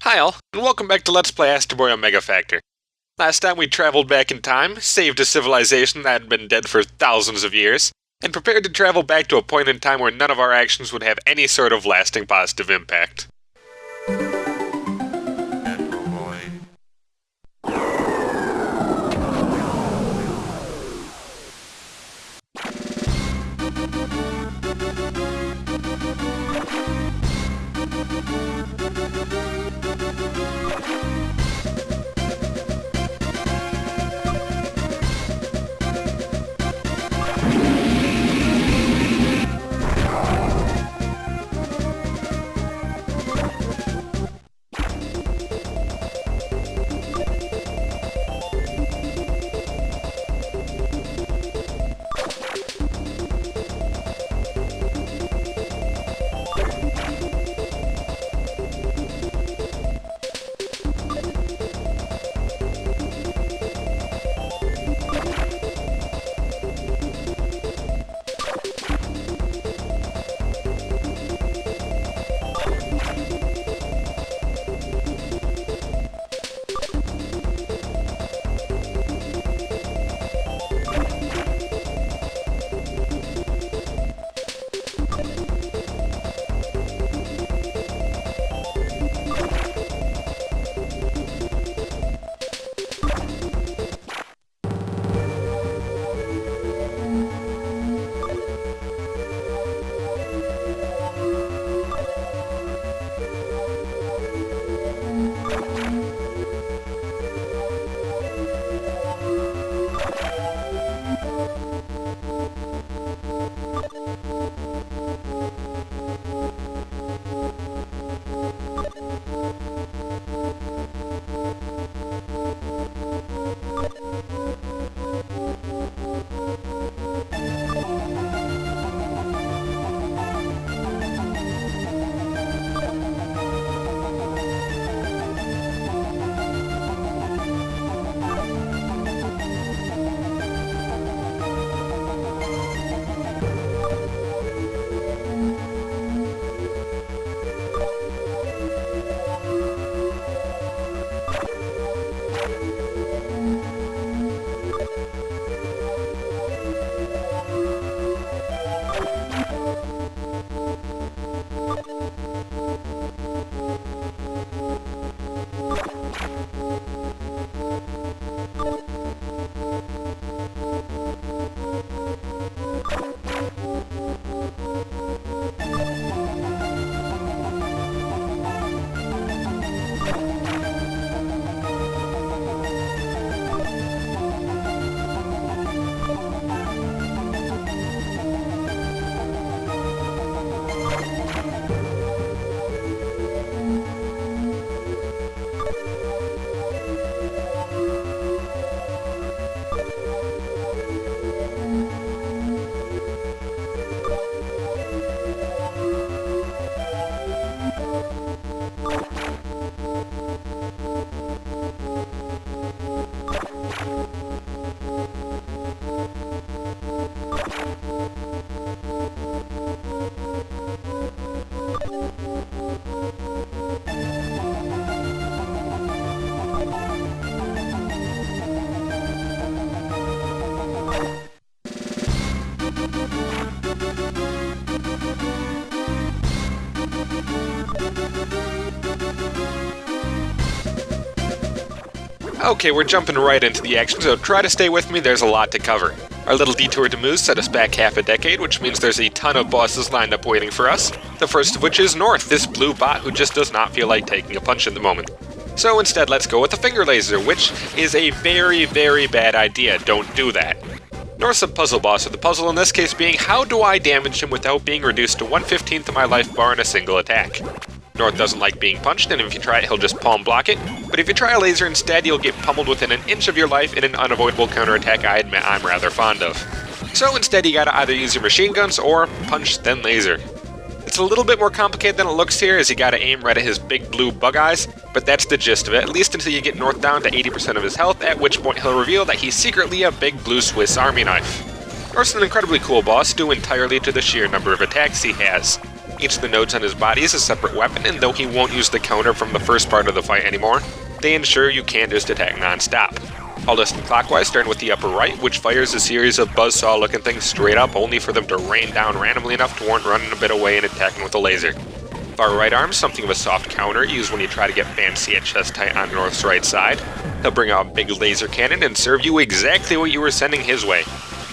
Hi all, and welcome back to Let's Play Astro Omega Factor. Last time we traveled back in time, saved a civilization that had been dead for thousands of years, and prepared to travel back to a point in time where none of our actions would have any sort of lasting positive impact. Okay, we're jumping right into the action, so try to stay with me, there's a lot to cover. Our little detour to Moose set us back half a decade, which means there's a ton of bosses lined up waiting for us. The first of which is North, this blue bot who just does not feel like taking a punch at the moment. So instead, let's go with the finger laser, which is a very, very bad idea. Don't do that. North's a puzzle boss, with the puzzle in this case being, how do I damage him without being reduced to 1/15 of my life bar in a single attack? North doesn't like being punched, and if you try it, he'll just palm block it. But if you try a laser instead, you'll get pummeled within an inch of your life in an unavoidable counterattack I admit I'm rather fond of. So instead, you gotta either use your machine guns or punch then laser. It's a little bit more complicated than it looks here, as you gotta aim right at his big blue bug eyes, but that's the gist of it, at least until you get North down to 80% of his health, at which point he'll reveal that he's secretly a big blue Swiss Army knife. North's an incredibly cool boss, due entirely to the sheer number of attacks he has. Each of the nodes on his body is a separate weapon, and though he won't use the counter from the first part of the fight anymore, they ensure you can't just attack non-stop. I'll list them clockwise, starting with the upper right, which fires a series of buzzsaw-looking things straight up, only for them to rain down randomly enough to warrant running a bit away and attacking with a laser. Far right arm, something of a soft counter, used when you try to get fancy at chest height on North's right side. He'll bring out a big laser cannon and serve you exactly what you were sending his way.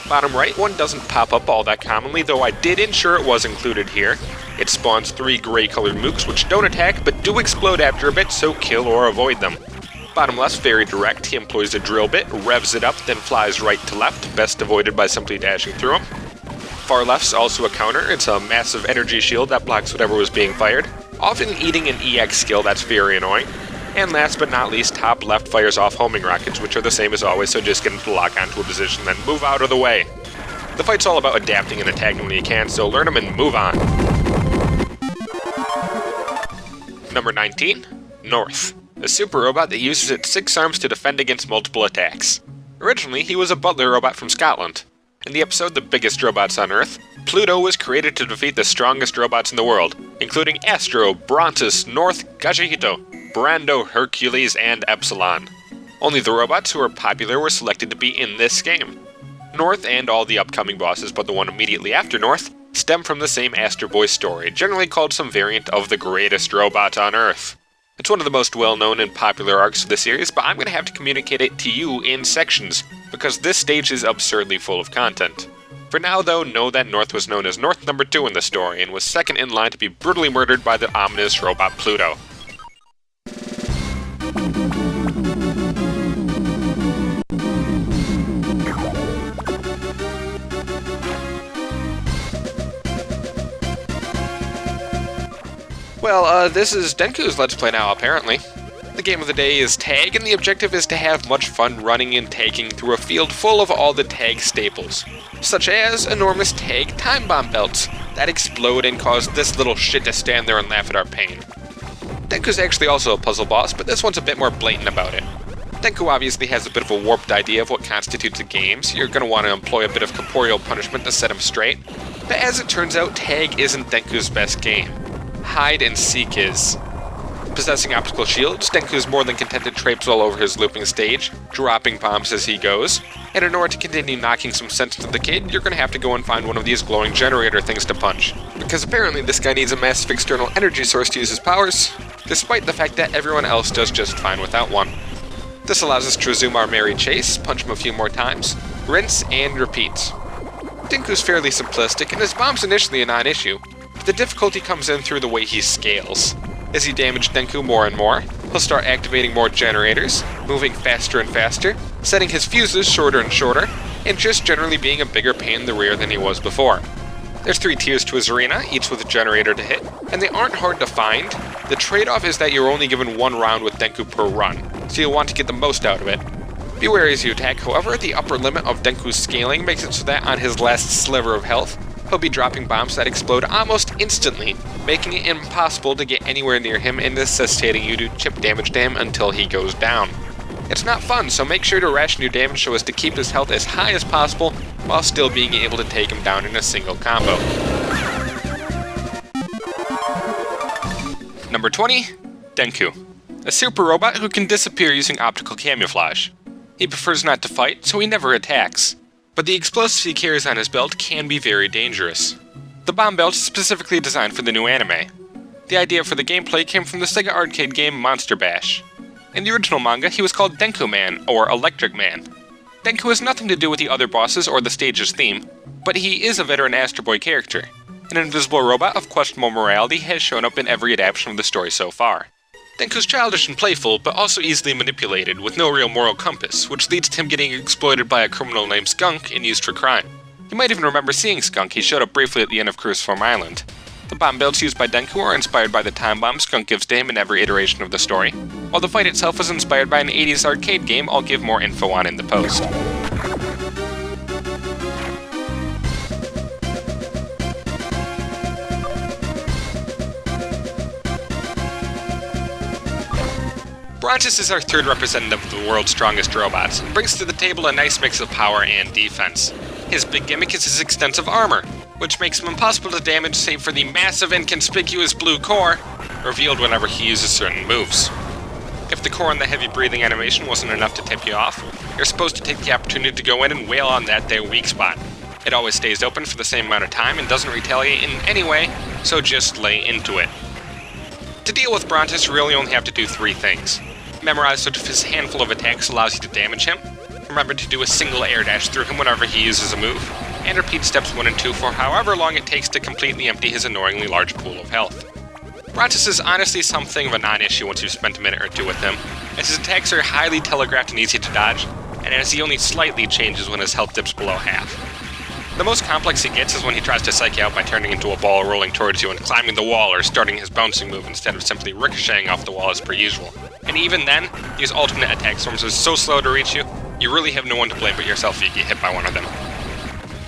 Bottom right one doesn't pop up all that commonly, though I did ensure it was included here. It spawns 3 gray-colored mooks which don't attack but do explode after a bit, so kill or avoid them. Bottom left's very direct. He employs a drill bit, revs it up, then flies right to left, best avoided by simply dashing through him. Far left's also a counter. It's a massive energy shield that blocks whatever was being fired, often eating an EX skill that's very annoying. And last but not least, top left fires off homing rockets, which are the same as always, so just get him to lock onto a position, then move out of the way. The fight's all about adapting and attacking when you can, so learn them and move on. Number 19, North. A super robot that uses its 6 arms to defend against multiple attacks. Originally, he was a butler robot from Scotland. In the episode The Biggest Robots on Earth, Pluto was created to defeat the strongest robots in the world, including Astro, Brontos, North, Gajahito, Brando, Hercules, and Epsilon. Only the robots who were popular were selected to be in this game. North and all the upcoming bosses, but the one immediately after North, stem from the same Astro Boy story, generally called some variant of the greatest robot on Earth. It's one of the most well-known and popular arcs of the series, but I'm going to have to communicate it to you in sections, because this stage is absurdly full of content. For now, though, know that North was known as North number 2 in the story, and was second in line to be brutally murdered by the ominous robot Pluto. Well, this is Denkou's Let's Play now, apparently. The game of the day is tag, and the objective is to have much fun running and tagging through a field full of all the tag staples, such as enormous tag time bomb belts that explode and cause this little shit to stand there and laugh at our pain. Denkou's actually also a puzzle boss, but this one's a bit more blatant about it. Denkou obviously has a bit of a warped idea of what constitutes a game, so you're going to want to employ a bit of corporeal punishment to set him straight. But as it turns out, tag isn't Denkou's best game. Hide and seek is. Possessing optical shields, Denkou's more than content to traipse all over his looping stage, dropping bombs as he goes, and in order to continue knocking some sense into the kid, you're going to have to go and find one of these glowing generator things to punch. Because apparently this guy needs a massive external energy source to use his powers, despite the fact that everyone else does just fine without one. This allows us to resume our merry chase, punch him a few more times, rinse and repeat. Denkou's fairly simplistic, and his bomb's initially a non-issue. The difficulty comes in through the way he scales. As you damage Denkou more and more, he'll start activating more generators, moving faster and faster, setting his fuses shorter and shorter, and just generally being a bigger pain in the rear than he was before. There's 3 tiers to his arena, each with a generator to hit, and they aren't hard to find. The trade-off is that you're only given 1 round with Denkou per run, so you'll want to get the most out of it. Be wary as you attack, however, the upper limit of Denkou's scaling makes it so that on his last sliver of health, he'll be dropping bombs that explode almost instantly, making it impossible to get anywhere near him and necessitating you to chip damage to him until he goes down. It's not fun, so make sure to ration your damage so as to keep his health as high as possible while still being able to take him down in a single combo. Number 20, Denkou. A super robot who can disappear using optical camouflage. He prefers not to fight, so he never attacks. But the explosives he carries on his belt can be very dangerous. The bomb belt is specifically designed for the new anime. The idea for the gameplay came from the Sega arcade game Monster Bash. In the original manga, he was called Denkou Man, or Electric Man. Denkou has nothing to do with the other bosses or the stage's theme, but he is a veteran Astro Boy character. An invisible robot of questionable morality has shown up in every adaptation of the story so far. Denkou's childish and playful, but also easily manipulated, with no real moral compass, which leads to him getting exploited by a criminal named Skunk and used for crime. You might even remember seeing Skunk. He showed up briefly at the end of Cruciform Island. The bomb belts used by Denkou are inspired by the time bomb Skunk gives to him in every iteration of the story, while the fight itself was inspired by an 80s arcade game I'll give more info on in the post. Brontos is our third representative of the world's strongest robots, and brings to the table a nice mix of power and defense. His big gimmick is his extensive armor. which makes him impossible to damage save for the massive inconspicuous blue core, revealed whenever he uses certain moves. If the core and the heavy breathing animation wasn't enough to tip you off, you're supposed to take the opportunity to go in and wail on that there weak spot. It always stays open for the same amount of time and doesn't retaliate in any way, so just lay into it. To deal with Brontus, you really only have to do 3 things. Memorize which of his handful of attacks allows you to damage him, remember to do a single air dash through him whenever he uses a move, and repeat steps 1 and 2 for however long it takes to completely empty his annoyingly large pool of health. Brontus is honestly something of a non-issue once you've spent a minute or 2 with him, as his attacks are highly telegraphed and easy to dodge, and as he only slightly changes when his health dips below half. The most complex he gets is when he tries to psych you out by turning into a ball rolling towards you and climbing the wall or starting his bouncing move instead of simply ricocheting off the wall as per usual. And even then, these alternate attack storms are so slow to reach you, you really have no one to blame but yourself if you get hit by one of them.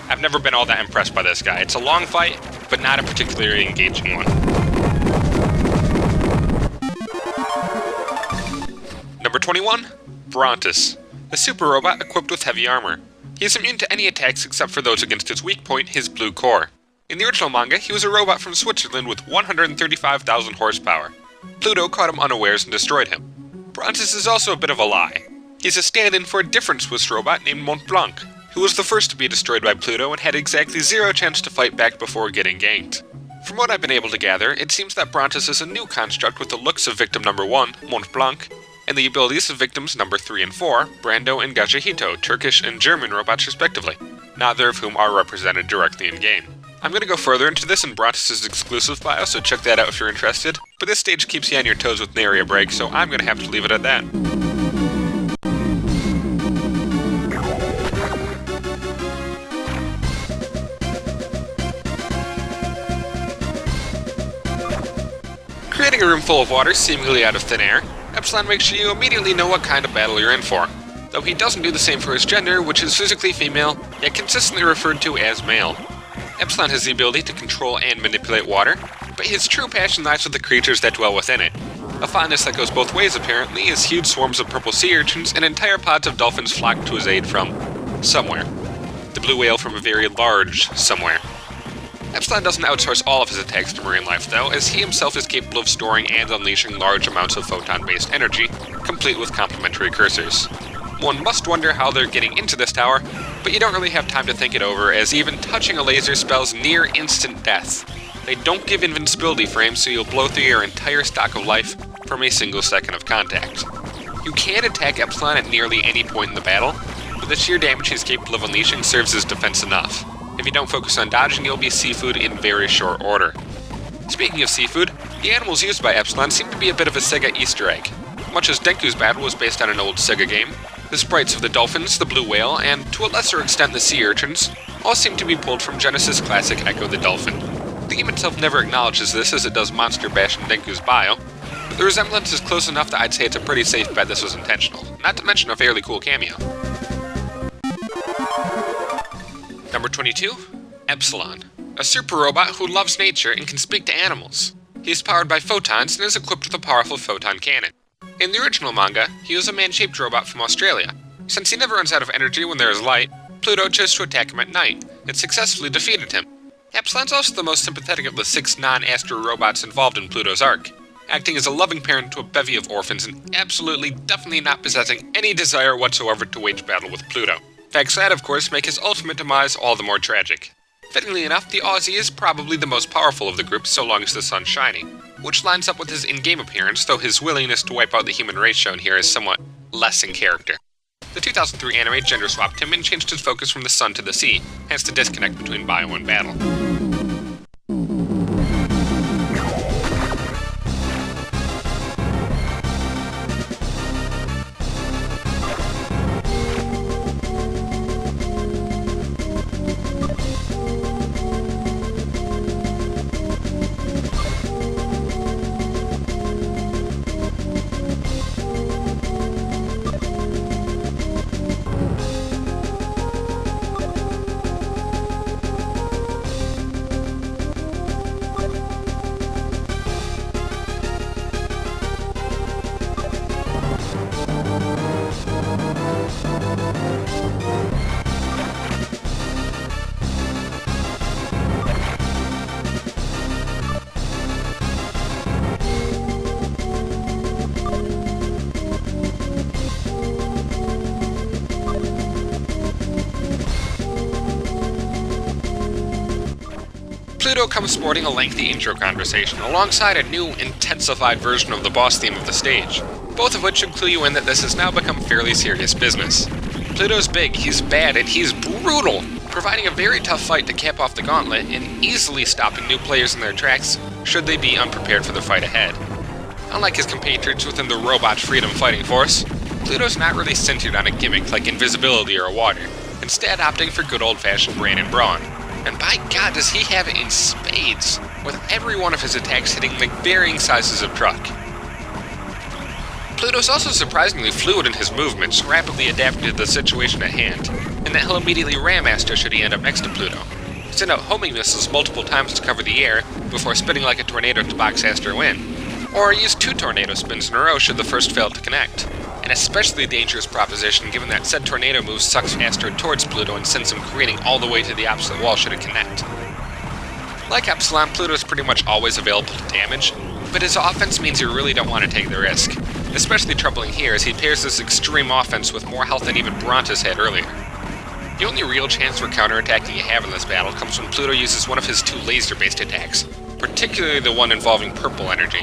I've never been all that impressed by this guy. It's a long fight, but not a particularly engaging one. Number 21, Brontus, a super robot equipped with heavy armor. He is immune to any attacks except for those against his weak point, his blue core. In the original manga, he was a robot from Switzerland with 135,000 horsepower. Pluto caught him unawares and destroyed him. Brontus is also a bit of a lie. He's a stand-in for a different Swiss robot named Mont Blanc, who was the first to be destroyed by Pluto and had exactly 0 chance to fight back before getting ganked. From what I've been able to gather, it seems that Brontus is a new construct with the looks of victim number 1, Mont Blanc, and the abilities of victims number 3 and 4, Brando and Gajahito, Turkish and German robots respectively, neither of whom are represented directly in-game. I'm going to go further into this in Brontus' exclusive bio, so check that out if you're interested, but this stage keeps you on your toes with nary a break, so I'm going to have to leave it at that. Creating a room full of water seemingly out of thin air, Epsilon makes sure you immediately know what kind of battle you're in for, though he doesn't do the same for his gender, which is physically female, yet consistently referred to as male. Epsilon has the ability to control and manipulate water, but his true passion lies with the creatures that dwell within it. A fondness that goes both ways apparently, as huge swarms of purple sea urchins and entire pods of dolphins flock to his aid from somewhere. The blue whale from a very large somewhere. Epsilon doesn't outsource all of his attacks to marine life though, as he himself is capable of storing and unleashing large amounts of photon-based energy, complete with complementary cursors. One must wonder how they're getting into this tower, but you don't really have time to think it over, as even touching a laser spells near instant death. They don't give invincibility frames, so you'll blow through your entire stock of life from a single second of contact. You can attack Epsilon at nearly any point in the battle, but the sheer damage he's capable of unleashing serves as defense enough. If you don't focus on dodging, you'll be seafood in very short order. Speaking of seafood, the animals used by Epsilon seem to be a bit of a Sega Easter egg. Much as Denkou's battle was based on an old Sega game, the sprites of the dolphins, the blue whale, and to a lesser extent the sea urchins, all seem to be pulled from Genesis' classic Echo the Dolphin. The game itself never acknowledges this as it does Monster Bash in Denkou's bio, but the resemblance is close enough that I'd say it's a pretty safe bet this was intentional, not to mention a fairly cool cameo. Number 22, Epsilon, a super robot who loves nature and can speak to animals. He is powered by photons and is equipped with a powerful photon cannon. In the original manga, he was a man-shaped robot from Australia. Since he never runs out of energy when there is light, Pluto chose to attack him at night, and successfully defeated him. Epsilon's also the most sympathetic of the 6 non-Astro robots involved in Pluto's arc, acting as a loving parent to a bevy of orphans and absolutely, definitely not possessing any desire whatsoever to wage battle with Pluto. Facts that, of course, make his ultimate demise all the more tragic. Fittingly enough, the Aussie is probably the most powerful of the group so long as the sun's shining, which lines up with his in-game appearance, though his willingness to wipe out the human race shown here is somewhat less in character. The 2003 anime gender-swapped him and changed his focus from the sun to the sea, hence the disconnect between bio and battle. Pluto comes sporting a lengthy intro conversation, alongside a new, intensified version of the boss theme of the stage, both of which should clue you in that this has now become fairly serious business. Pluto's big, he's bad, and he's brutal, providing a very tough fight to cap off the gauntlet and easily stopping new players in their tracks should they be unprepared for the fight ahead. Unlike his compatriots within the Robot Freedom Fighting Force, Pluto's not really centered on a gimmick like invisibility or water, instead opting for good old-fashioned brain and brawn. And by God, does he have it in spades, with every one of his attacks hitting like varying sizes of truck. Pluto's also surprisingly fluid in his movements, rapidly adapting to the situation at hand, and that he'll immediately ram Astro should he end up next to Pluto. Send out homing missiles multiple times to cover the air, before spinning like a tornado to box Astro in. Or use 2 tornado spins in a row should the first fail to connect. An especially dangerous proposition given that said tornado move sucks Astro towards Pluto and sends him careening all the way to the opposite wall should it connect. Like Epsilon, Pluto is pretty much always available to damage, but his offense means you really don't want to take the risk. Especially troubling here as he pairs this extreme offense with more health than even Brontos had earlier. The only real chance for counterattacking you have in this battle comes when Pluto uses one of his 2 laser-based attacks, particularly the one involving purple energy.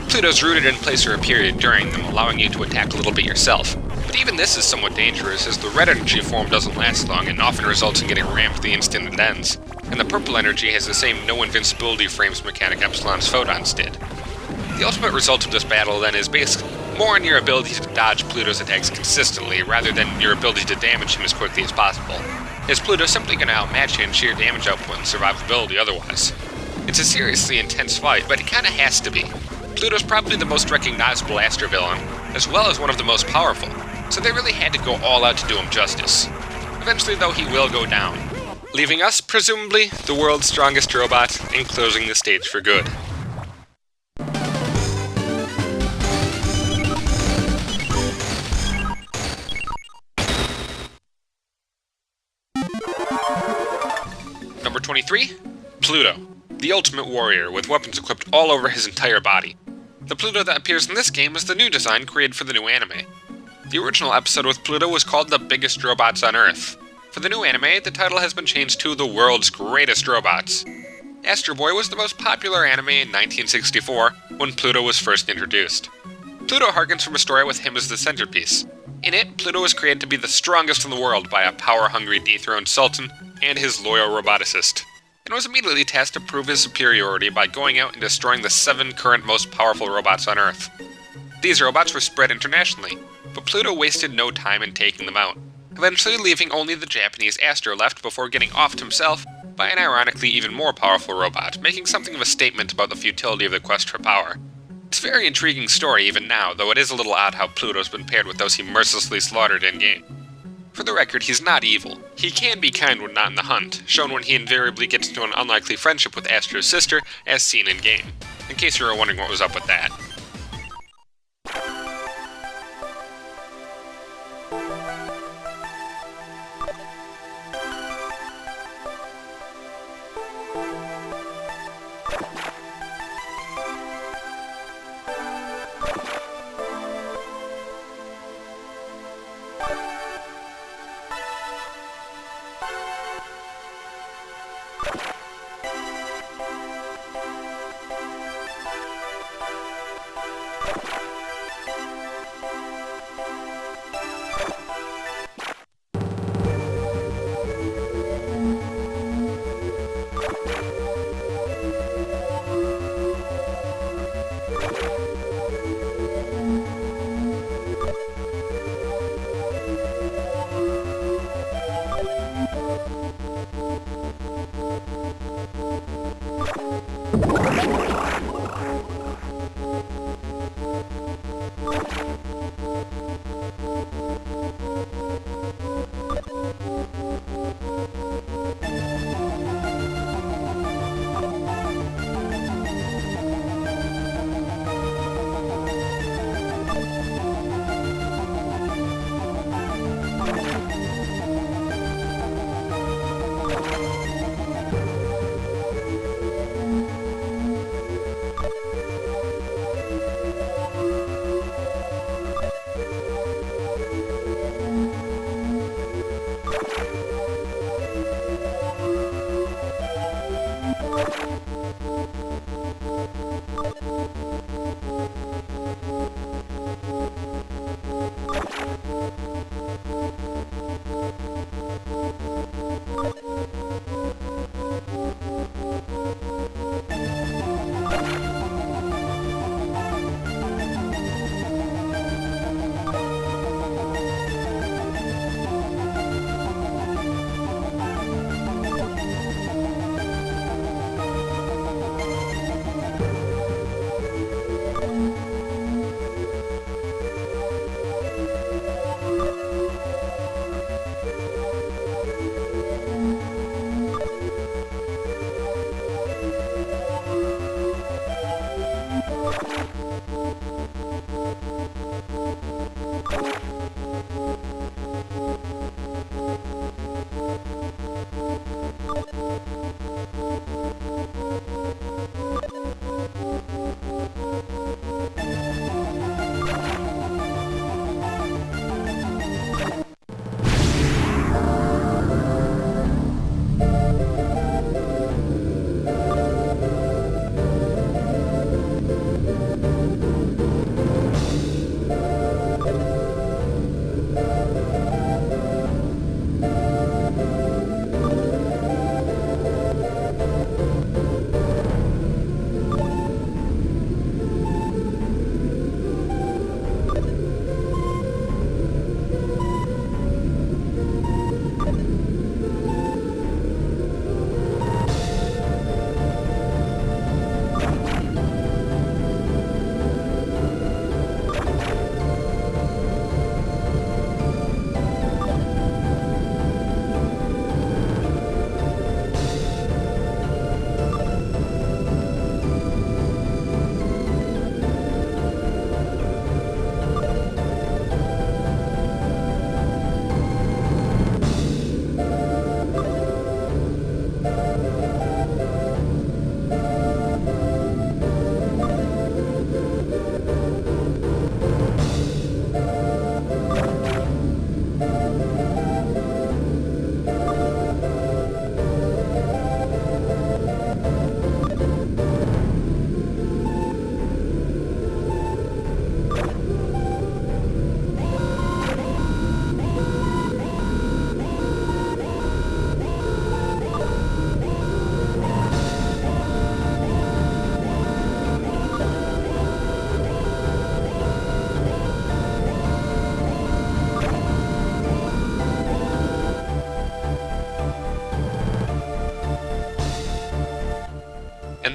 Pluto's rooted in place for a period during them, allowing you to attack a little bit yourself. But even this is somewhat dangerous, as the red energy form doesn't last long and often results in getting rammed the instant it ends, and the purple energy has the same no invincibility frames mechanic Epsilon's photons did. The ultimate result of this battle then is based more on your ability to dodge Pluto's attacks consistently, rather than your ability to damage him as quickly as possible, as Pluto's simply going to outmatch you in sheer damage output and survivability otherwise. It's a seriously intense fight, but it kinda has to be. Pluto's probably the most recognizable Astro villain, as well as one of the most powerful, so they really had to go all out to do him justice. Eventually though, he will go down, leaving us, presumably, the world's strongest robot, and closing the stage for good. Number 23, Pluto, the ultimate warrior with weapons equipped all over his entire body. The Pluto that appears in this game is the new design created for the new anime. The original episode with Pluto was called The Biggest Robots on Earth. For the new anime, the title has been changed to The World's Greatest Robots. Astro Boy was the most popular anime in 1964, when Pluto was first introduced. Pluto harkens from a story with him as the centerpiece. In it, Pluto was created to be the strongest in the world by a power-hungry dethroned sultan and his loyal roboticist, and was immediately tasked to prove his superiority by going out and destroying the 7 current most powerful robots on Earth. These robots were spread internationally, but Pluto wasted no time in taking them out, eventually leaving only the Japanese Astro left before getting offed himself by an ironically even more powerful robot, making something of a statement about the futility of the quest for power. It's a very intriguing story even now, though it is a little odd how Pluto's been paired with those he mercilessly slaughtered in-game. For the record, he's not evil. He can be kind when not in the hunt, shown when he invariably gets into an unlikely friendship with Astro's sister, as seen in-game, in case you were wondering what was up with that.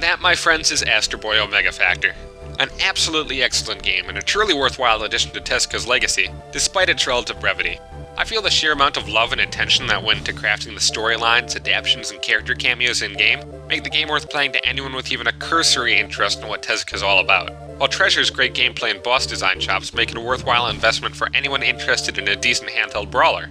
that, my friends, is Astro Boy Omega Factor. An absolutely excellent game and a truly worthwhile addition to Tezuka's legacy, despite its relative brevity. I feel the sheer amount of love and attention that went into crafting the storylines, adaptions, and character cameos in-game make the game worth playing to anyone with even a cursory interest in what Tezuka's all about, while Treasure's great gameplay and boss design chops make it a worthwhile investment for anyone interested in a decent handheld brawler.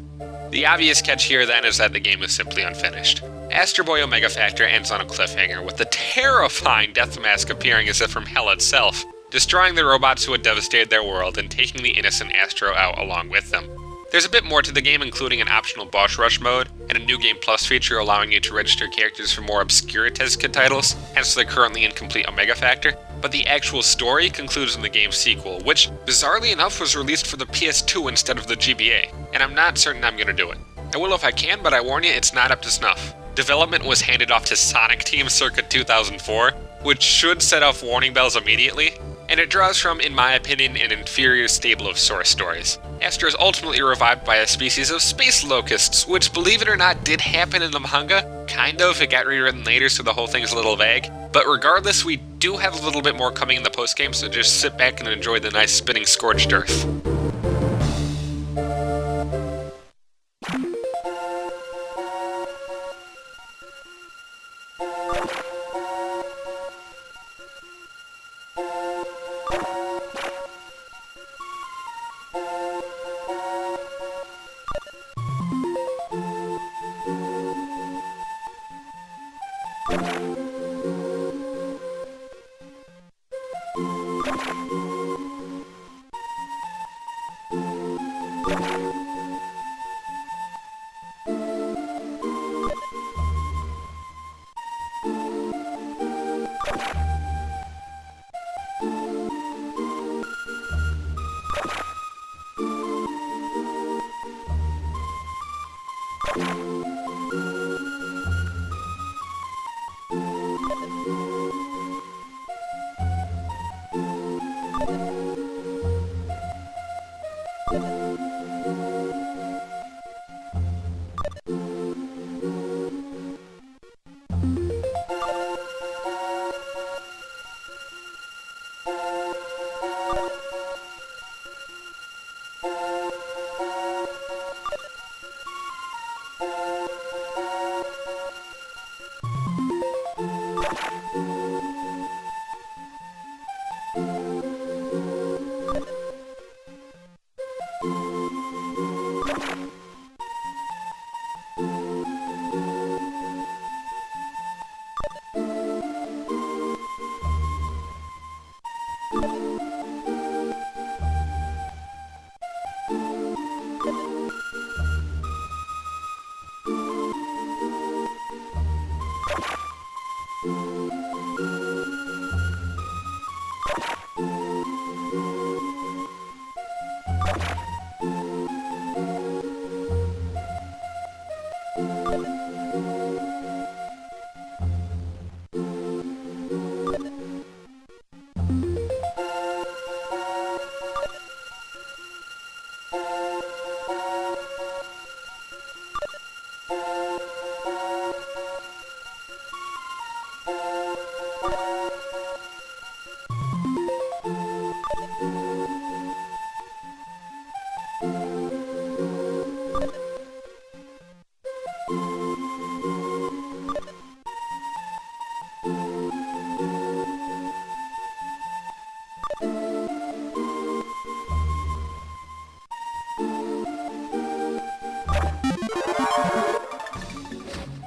The obvious catch here then is that the game is simply unfinished. Astro Boy Omega Factor ends on a cliffhanger, with the terrifying Death Mask appearing as if from hell itself, destroying the robots who had devastated their world and taking the innocent Astro out along with them. There's a bit more to the game, including an optional boss rush mode, and a new game plus feature allowing you to register characters for more obscure Tezuka titles, hence the currently incomplete Omega Factor, but the actual story concludes in the game's sequel, which, bizarrely enough, was released for the PS2 instead of the GBA, and I'm not certain I'm gonna do it. I will if I can, but I warn you, it's not up to snuff. Development was handed off to Sonic Team circa 2004, which should set off warning bells immediately, and it draws from, in my opinion, an inferior stable of source stories. Astro is ultimately revived by a species of space locusts, which, believe it or not, did happen in the manga. Kind of, it got rewritten later, so the whole thing's a little vague. But regardless, we do have a little bit more coming in the postgame, so just sit back and enjoy the nice spinning scorched earth.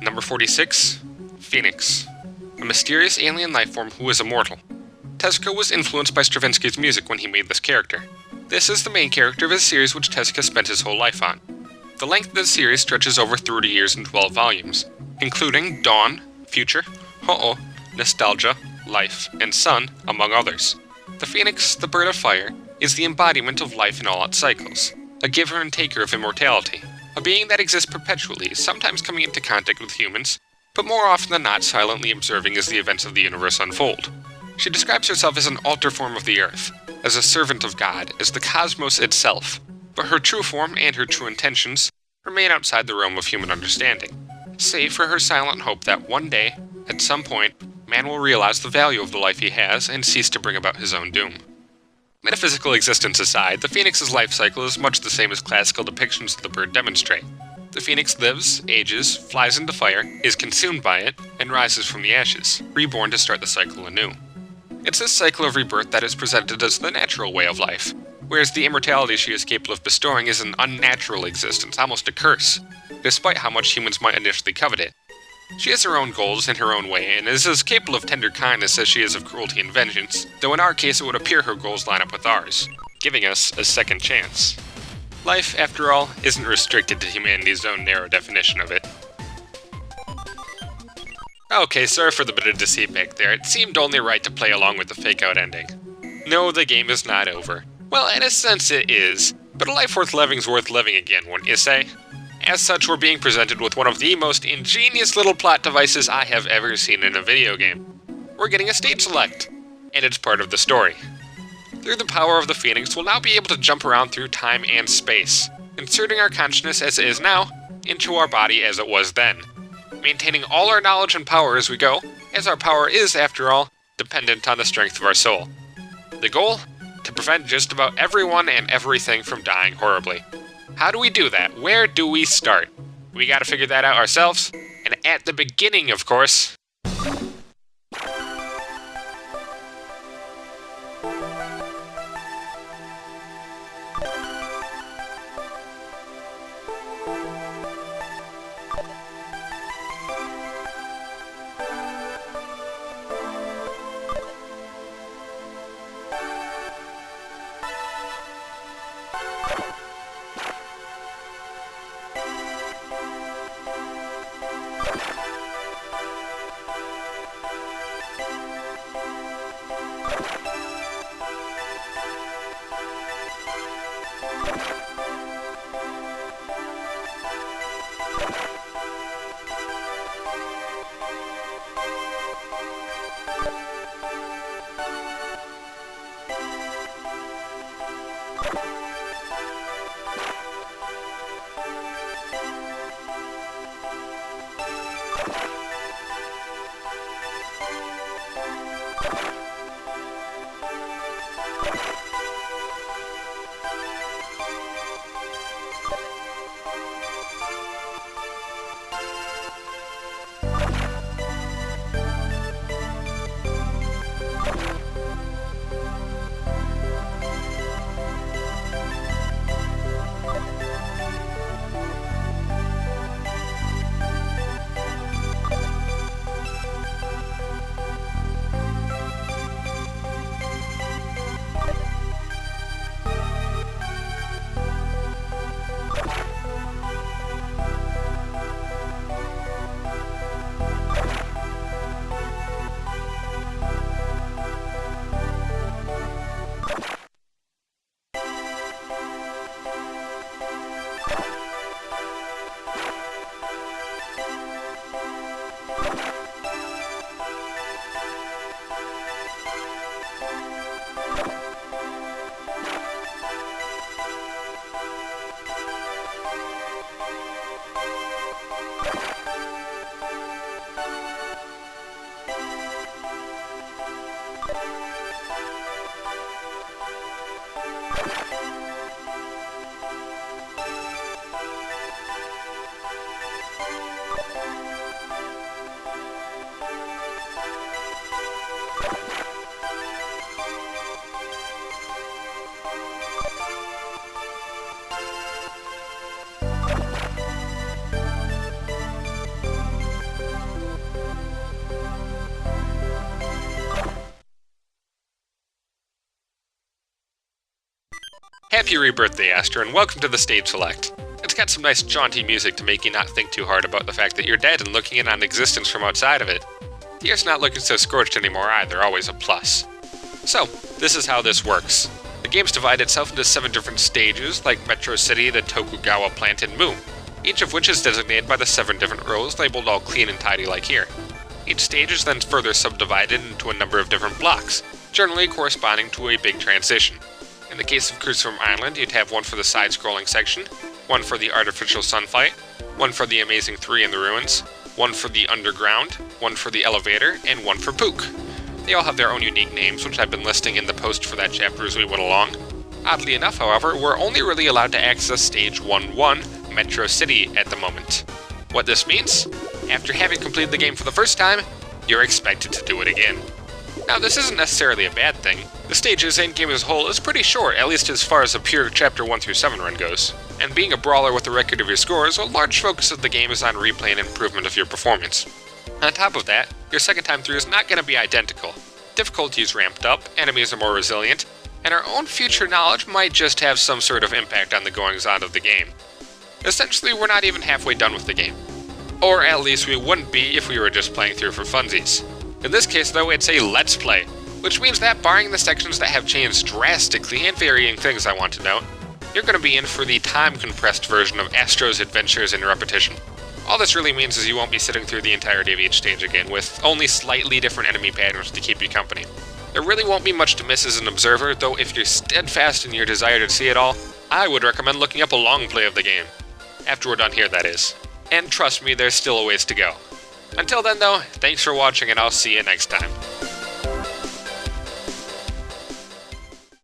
Number 46, Phoenix, a mysterious alien lifeform who is immortal. Tezuka was influenced by Stravinsky's music when he made this character. This is the main character of his series which Tezuka spent his whole life on. The length of the series stretches over 30 years and 12 volumes, including Dawn, Future, Ho-Oh, Nostalgia, Life, and Sun, among others. The Phoenix, the bird of fire, is the embodiment of life in all its cycles, a giver and taker of immortality, a being that exists perpetually, sometimes coming into contact with humans, but more often than not silently observing as the events of the universe unfold. She describes herself as an alter form of the Earth, as a servant of God, as the cosmos itself, but her true form and her true intentions remain outside the realm of human understanding, save for her silent hope that one day, at some point, man will realize the value of the life he has and cease to bring about his own doom. Metaphysical existence aside, the phoenix's life cycle is much the same as classical depictions of the bird demonstrate. The phoenix lives, ages, flies into fire, is consumed by it, and rises from the ashes, reborn to start the cycle anew. It's this cycle of rebirth that is presented as the natural way of life, whereas the immortality she is capable of bestowing is an unnatural existence, almost a curse, despite how much humans might initially covet it. She has her own goals in her own way, and is as capable of tender kindness as she is of cruelty and vengeance, though in our case it would appear her goals line up with ours, giving us a second chance. Life, after all, isn't restricted to humanity's own narrow definition of it. Okay, sorry for the bit of deceit back there. It seemed only right to play along with the fake-out ending. No, the game is not over. Well, in a sense it is, but a life worth living's worth living again, wouldn't you say? As such, we're being presented with one of the most ingenious little plot devices I have ever seen in a video game. We're getting a stage select, and it's part of the story. Through the power of the Phoenix, we'll now be able to jump around through time and space, inserting our consciousness as it is now into our body as it was then, maintaining all our knowledge and power as we go, as our power is, after all, dependent on the strength of our soul. The goal? To prevent just about everyone and everything from dying horribly. How do we do that? Where do we start? We gotta figure that out ourselves, and at the beginning, of course. Happy rebirthday, Astro, and welcome to the stage select. It's got some nice jaunty music to make you not think too hard about the fact that you're dead and looking in on existence from outside of it. The air's not looking so scorched anymore either, always a plus. So, this is how this works. The game's divided itself into 7 different stages, like Metro City, the Tokugawa plant, and Mu, each of which is designated by the 7 different rows labeled all clean and tidy like here. Each stage is then further subdivided into a number of different blocks, generally corresponding to a big transition. In the case of Cruise from Island, you'd have one for the side-scrolling section, one for the artificial sunfight, one for the Amazing 3 in the ruins, one for the underground, one for the elevator, and one for Pook. They all have their own unique names, which I've been listing in the post for that chapter as we went along. Oddly enough, however, we're only really allowed to access Stage 1-1, Metro City, at the moment. What this means? After having completed the game for the first time, you're expected to do it again. Now, this isn't necessarily a bad thing. The stage's endgame as a whole is pretty short, at least as far as a pure Chapter 1-7 run goes. And being a brawler with a record of your scores, a large focus of the game is on replay and improvement of your performance. On top of that, your second time through is not going to be identical. Difficulty is ramped up, enemies are more resilient, and our own future knowledge might just have some sort of impact on the goings-on of the game. Essentially, we're not even halfway done with the game. Or at least we wouldn't be if we were just playing through for funsies. In this case, though, it's a Let's Play, which means that barring the sections that have changed drastically and varying things I want to note, you're going to be in for the time-compressed version of Astro's adventures in repetition. All this really means is you won't be sitting through the entirety of each stage again, with only slightly different enemy patterns to keep you company. There really won't be much to miss as an observer, though if you're steadfast in your desire to see it all, I would recommend looking up a long play of the game. After we're done here, that is. And trust me, there's still a ways to go. Until then though, thanks for watching and I'll see you next time.